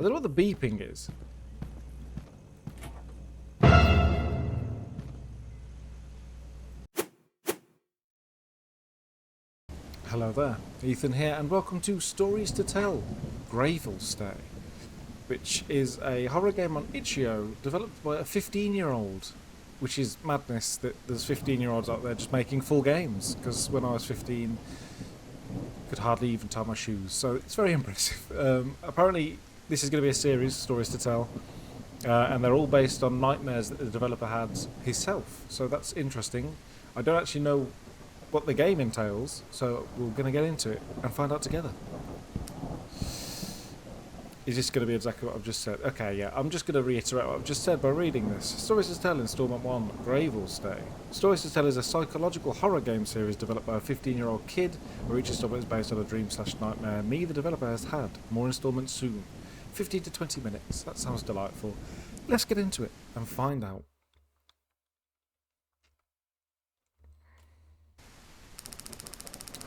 I don't know what the beeping is. Hello there, Ethan here, and welcome to Stories to Tell, Greyville Stay, which is a horror game on itch.io developed by a 15-year-old, which is madness that there's 15-year-olds out there just making full games, because when I was 15, I could hardly even tie my shoes, so it's very impressive. Apparently, this is going to be a series, Stories to Tell, and they're all based on nightmares that the developer had himself, so that's interesting. I don't actually know what the game entails, so we're going to get into it and find out together. Is this going to be exactly what I've just said? Okay, yeah, I'm just going to reiterate what I've just said by reading this. Stories to Tell Installment 1, Greyville Stay. Stories to Tell is a psychological horror game series developed by a 15-year-old kid, where each installment is based on a dream/nightmare neither developer has had. More installments soon. 15 to 20 minutes. That sounds delightful. Let's get into it and find out.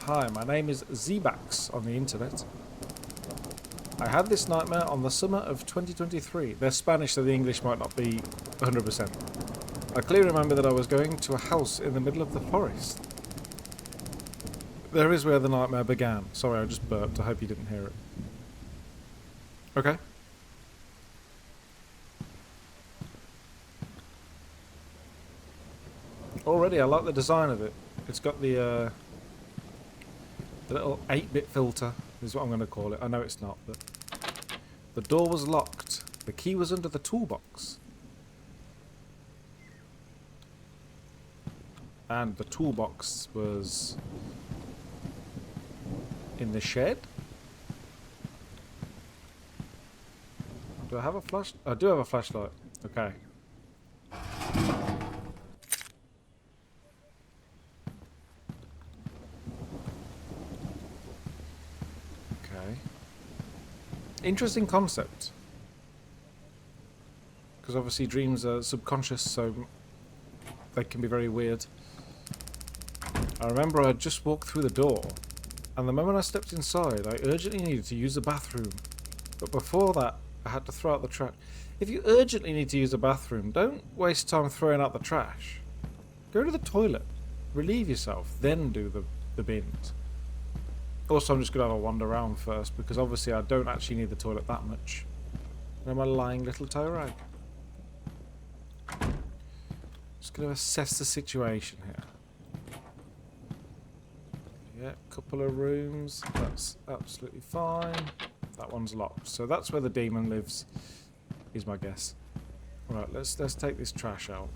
Hi, my name is Zbax on the internet. I had this nightmare on the summer of 2023. They're Spanish, so the English might not be 100%. I clearly remember that I was going to a house in the middle of the forest. There is where the nightmare began. Sorry, I just burped. I hope you didn't hear it. Okay. Already, I like the design of it. It's got the little 8-bit filter is what I'm going to call it. I know it's not, but the door was locked. The key was under the toolbox. And the toolbox was in the shed. Do I have a flash? I do have a flashlight. Okay. Interesting concept, because obviously dreams are subconscious, so they can be very weird. I remember I just walked through the door, and the moment I stepped inside, I urgently needed to use the bathroom. But before that, I had to throw out the trash. If you urgently need to use the bathroom, don't waste time throwing out the trash. Go to the toilet, relieve yourself, then do the bins. Also, I'm just going to have a wander around first, because obviously I don't actually need the toilet that much. And I'm a lying little toe rag. Just going to assess the situation here. Yeah, couple of rooms. That's absolutely fine. That one's locked. So that's where the demon lives, is my guess. Right, let's take this trash out.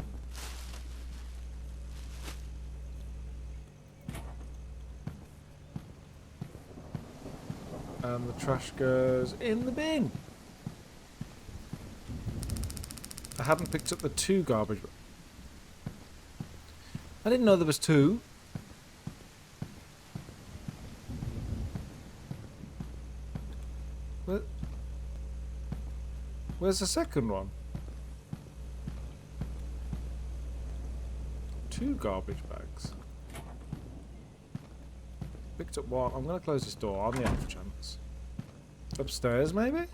And the trash goes in the bin. I hadn't picked up the 2 garbage. I didn't know there was 2. Where's the second one? 2 garbage bags. Picked up 1. I'm going to close this door on the off chance. Upstairs, maybe?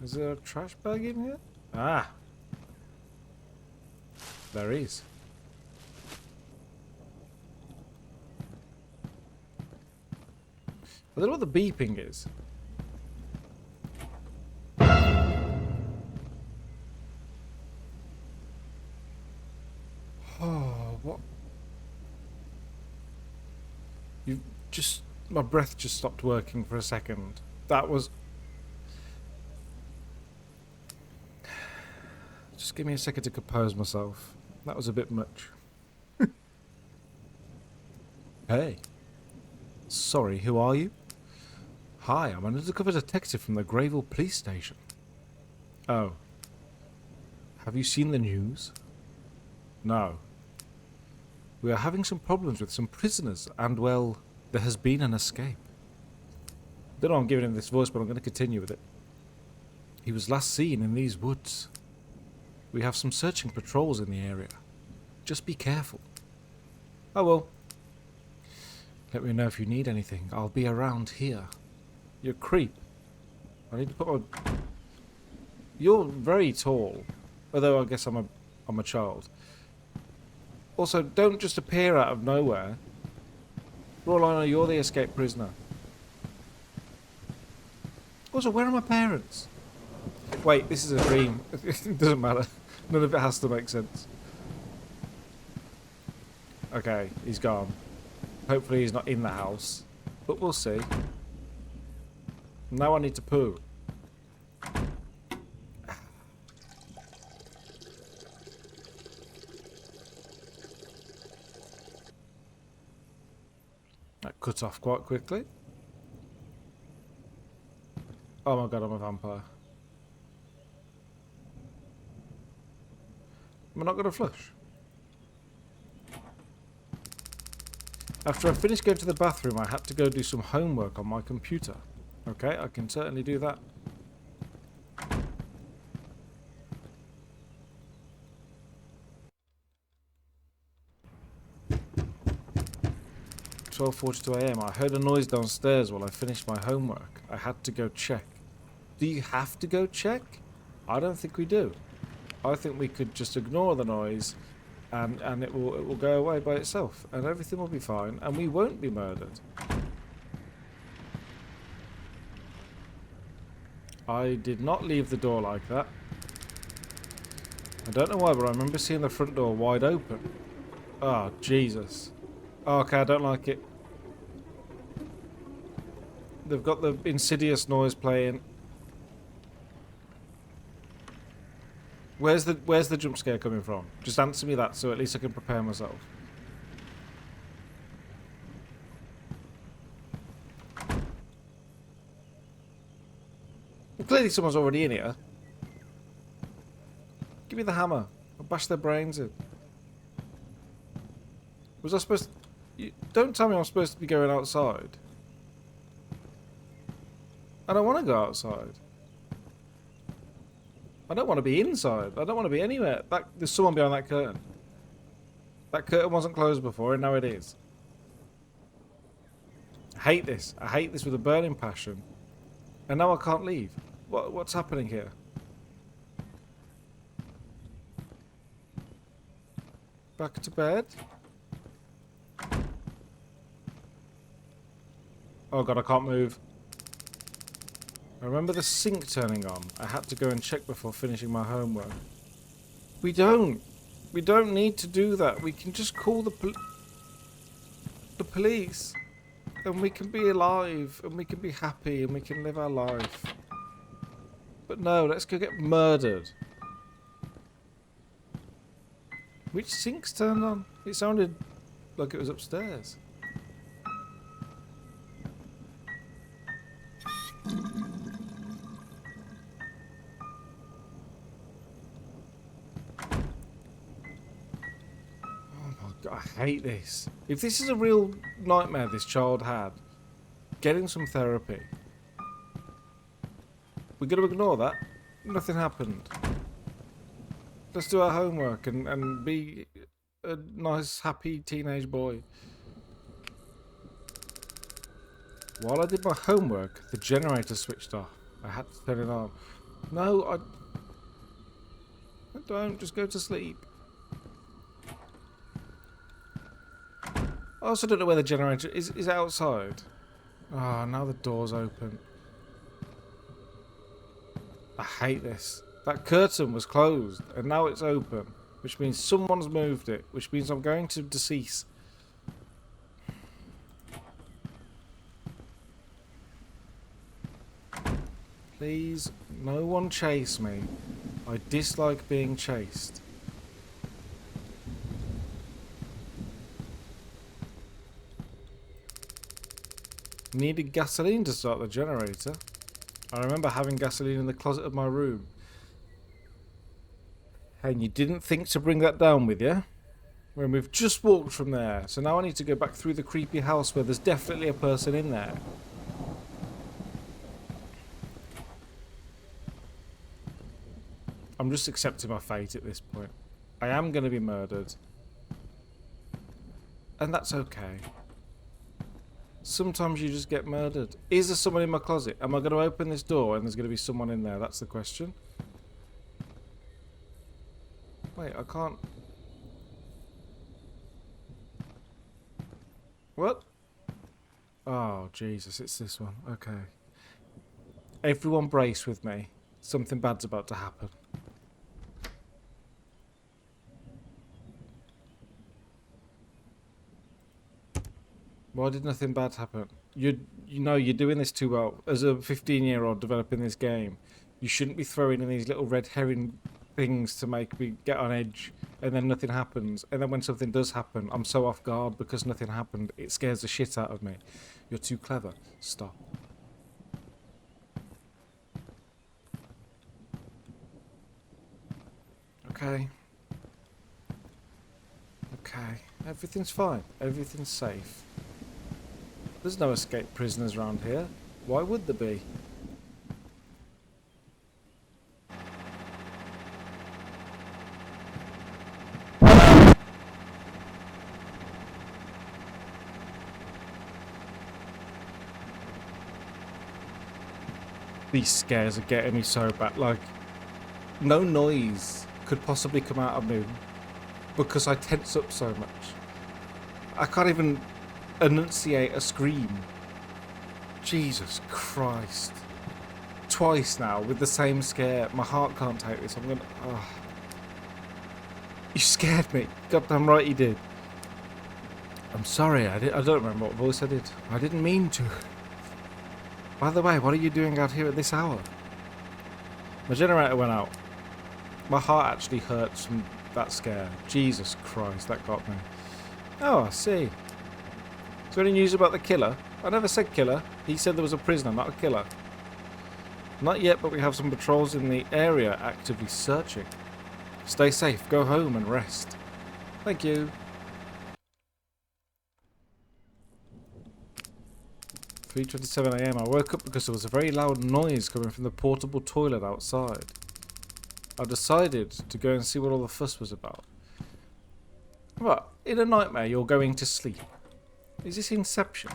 Is there a trash bag in here? Ah! There is. I don't know what the beeping is. Oh, what? You just... My breath just stopped working for a second. That was... Just give me a second to compose myself. That was a bit much. Hey. Sorry, who are you? Hi, I'm an undercover detective from the Greyville police station. Oh. Have you seen the news? No. We are having some problems with some prisoners, and well, there has been an escape. I don't know why I'm giving him this voice, but I'm going to continue with it. He was last seen in these woods. We have some searching patrols in the area. Just be careful. Oh well. Let me know if you need anything. I'll be around here. You're a creep. I need to put my... You're very tall. Although I guess I'm a child. Also, don't just appear out of nowhere. For all I know, you're the escaped prisoner. Also, where are my parents? Wait, this is a dream. It doesn't matter. None of it has to make sense. Okay, he's gone. Hopefully he's not in the house. But we'll see. Now I need to poo. That cut off quite quickly. Oh my god, I'm a vampire. Am I not going to flush? After I finished going to the bathroom, I had to go do some homework on my computer. Okay, I can certainly do that. "12:42 AM. I heard a noise downstairs while I finished my homework. I had to go check." Do you have to go check? I don't think we do. I think we could just ignore the noise and it will go away by itself and everything will be fine and we won't be murdered. I did not leave the door like that. I don't know why, but I remember seeing the front door wide open. Oh, Jesus. Oh, okay, I don't like it. They've got the insidious noise playing. Where's the jump scare coming from? Just answer me that so at least I can prepare myself. Well, clearly someone's already in here. Give me the hammer. I'll bash their brains in. Was I supposed to... Don't tell me I'm supposed to be going outside. I don't want to go outside. I don't want to be inside. I don't want to be anywhere. There's someone behind that curtain. That curtain wasn't closed before and now it is. I hate this. I hate this with a burning passion. And now I can't leave. What's happening here? Back to bed? Oh god, I can't move. I remember the sink turning on. I had to go and check before finishing my homework. We don't need to do that. We can just call the police. And we can be alive. And we can be happy. And we can live our life. But no, let's go get murdered. Which sink's turned on? It sounded like it was upstairs. I hate this. If this is a real nightmare this child had, getting some therapy. We're going to ignore that. Nothing happened. Let's do our homework and be a nice, happy teenage boy. While I did my homework, the generator switched off. I had to turn it on. No, I don't. Just go to sleep. I also don't know where the generator is. Is it outside? Ah, now the door's open. I hate this. That curtain was closed and now it's open, which means someone's moved it, which means I'm going to decease. Please, no one chase me. I dislike being chased. Needed gasoline to start the generator. I remember having gasoline in the closet of my room. And you didn't think to bring that down with you? When we've just walked from there. So now I need to go back through the creepy house where there's definitely a person in there. I'm just accepting my fate at this point. I am going to be murdered. And that's okay. Sometimes you just get murdered. Is there someone in my closet? Am I going to open this door and there's going to be someone in there? That's the question. Wait, I can't... What? Oh, Jesus, it's this one. Okay. Everyone brace with me. Something bad's about to happen. Why did nothing bad happen? You know, you're doing this too well. As a 15-year-old developing this game, you shouldn't be throwing in these little red herring things to make me get on edge, and then nothing happens. And then when something does happen, I'm so off guard because nothing happened. It scares the shit out of me. You're too clever. Stop. Okay. Okay. Everything's fine. Everything's safe. There's no escaped prisoners around here. Why would there be? These scares are getting me so bad. Like, no noise could possibly come out of me because I tense up so much. I can't even enunciate a scream. Jesus Christ. Twice now with the same scare. My heart can't take this. I'm gonna... Oh. You scared me. Goddamn right you did. I'm sorry. I don't remember what voice I did. I didn't mean to. By the way, what are you doing out here at this hour? My generator went out. My heart actually hurts from that scare. Jesus Christ, that got me. Oh, I see. Is there any news about the killer? I never said killer. He said there was a prisoner, not a killer. Not yet, but we have some patrols in the area actively searching. Stay safe, go home and rest. Thank you. 3:27 AM. I woke up because there was a very loud noise coming from the portable toilet outside. I decided to go and see what all the fuss was about. What? In a nightmare, you're going to sleep. Is this Inception?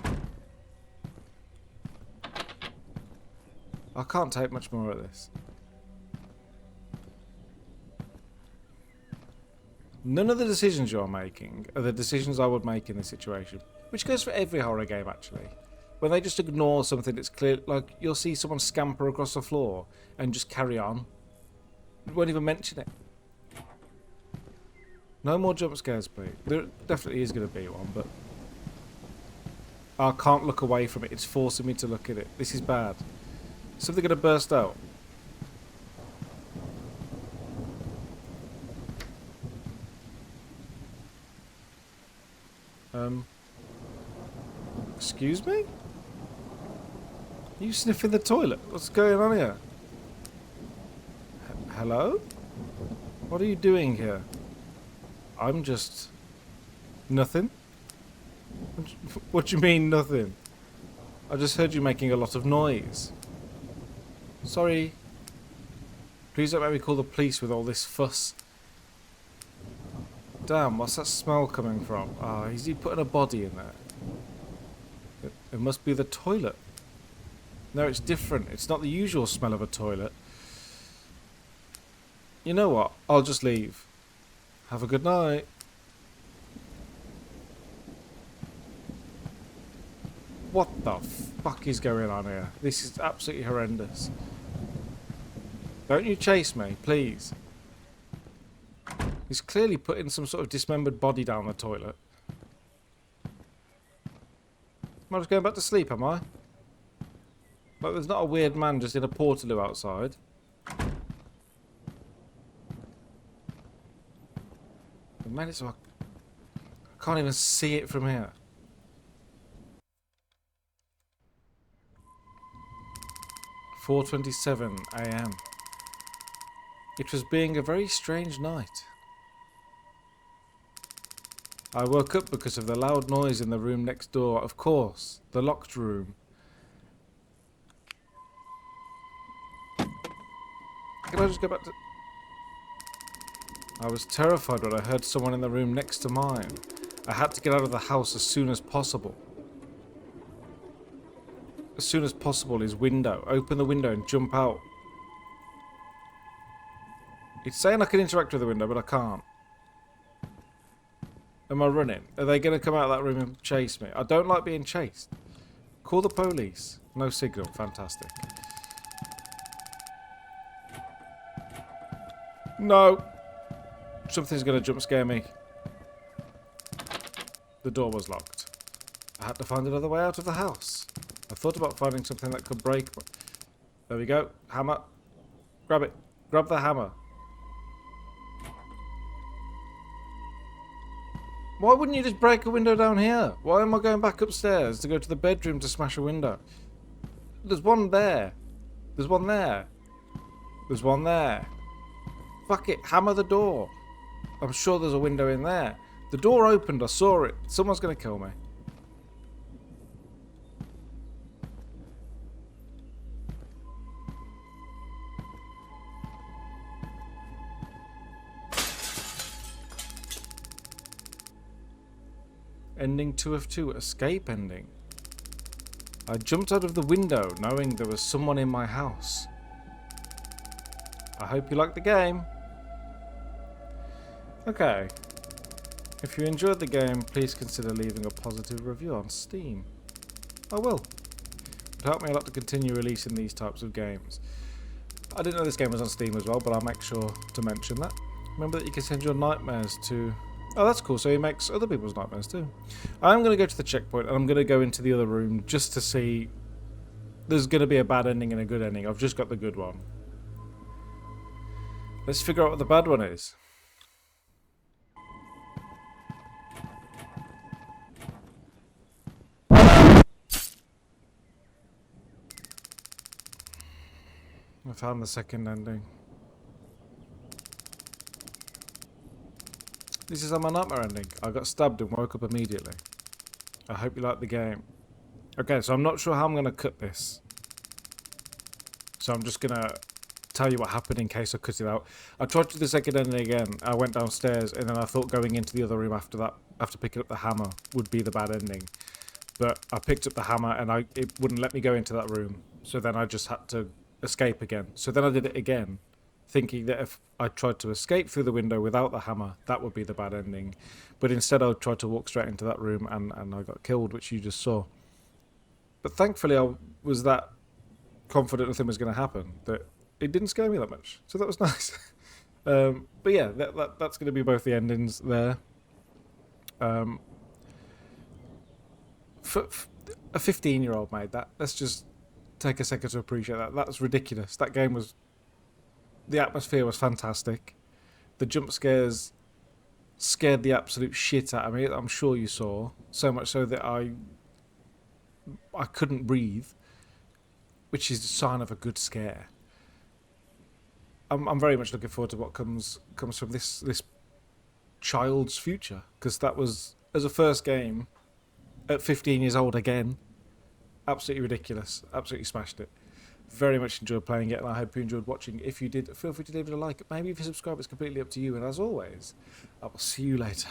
I can't take much more of this. None of the decisions you're making are the decisions I would make in this situation. Which goes for every horror game, actually. When they just ignore something that's clear, like you'll see someone scamper across the floor and just carry on. You won't even mention it. No more jump scares, please. There definitely is going to be one, but I can't look away from it. It's forcing me to look at it. This is bad. Is something going to burst out? Excuse me? Are you sniffing the toilet? What's going on here? Hello? What are you doing here? I'm just... Nothing? What do you mean, nothing? I just heard you making a lot of noise. Sorry. Please don't make me call the police with all this fuss. Damn, what's that smell coming from? Oh, is he putting a body in there? It must be the toilet. No, it's different. It's not the usual smell of a toilet. You know what? I'll just leave. Have a good night. What the fuck is going on here? This is absolutely horrendous. Don't you chase me, please. He's clearly putting some sort of dismembered body down the toilet. Am I just going back to sleep, am I? Like, there's not a weird man just in a portaloo outside. I made it so I can't even see it from here. "4:27 AM. It was being a very strange night. I woke up because of the loud noise in the room next door. Of course, the locked room. Can I just go back to... I was terrified when I heard someone in the room next to mine. I had to get out of the house as soon as possible. as soon as possible is window. Open the window and jump out. It's saying I can interact with the window, but I can't. Am I running? Are they going to come out of that room and chase me? I don't like being chased. Call the police. No signal. Fantastic. No. Something's going to jump scare me. The door was locked. I had to find another way out of the house. I thought about finding something that could break. There we go. Hammer. Grab it. Grab the hammer. Why wouldn't you just break a window down here? Why am I going back upstairs to go to the bedroom to smash a window? There's one there. There's one there. There's one there. Fuck it. Hammer the door. I'm sure there's a window in there. The door opened. I saw it. Someone's going to kill me. Ending 2 of 2. Escape ending. I jumped out of the window knowing there was someone in my house. I hope you like the game. Okay. If you enjoyed the game, please consider leaving a positive review on Steam. I will. It would help me a lot to continue releasing these types of games. I didn't know this game was on Steam as well, but I'll make sure to mention that. Remember that you can send your nightmares to... Oh, that's cool. So he makes other people's nightmares too. I'm going to go to the checkpoint and I'm going to go into the other room just to see... There's going to be a bad ending and a good ending. I've just got the good one. Let's figure out what the bad one is. I found the second ending. This is my nightmare ending. I got stabbed and woke up immediately. I hope you like the game. Okay, so I'm not sure how I'm going to cut this. So I'm just going to tell you what happened in case I cut it out. I tried to do the second ending again. I went downstairs and then I thought going into the other room after that, after picking up the hammer, would be the bad ending. But I picked up the hammer and it wouldn't let me go into that room. So then I just had to escape again. So then I did it again, thinking that if I tried to escape through the window without the hammer, that would be the bad ending. But instead I tried to walk straight into that room and I got killed, which you just saw. But thankfully I was that confident nothing was going to happen that it didn't scare me that much. So that was nice. But yeah, that's going to be both the endings there. For a 15-year-old made that. Let's just take a second to appreciate that. That's ridiculous. That game was... The atmosphere was fantastic. The jump scares scared the absolute shit out of me. I'm sure you saw. So much so that I couldn't breathe, which is a sign of a good scare. I'm very much looking forward to what comes from this child's future, because that was, as a first game at 15 years old again, absolutely ridiculous. Absolutely smashed it. Very much enjoyed playing it, and I hope you enjoyed watching. If you did, feel free to leave it a like. Maybe if you subscribe, it's completely up to you. And as always, I will see you later.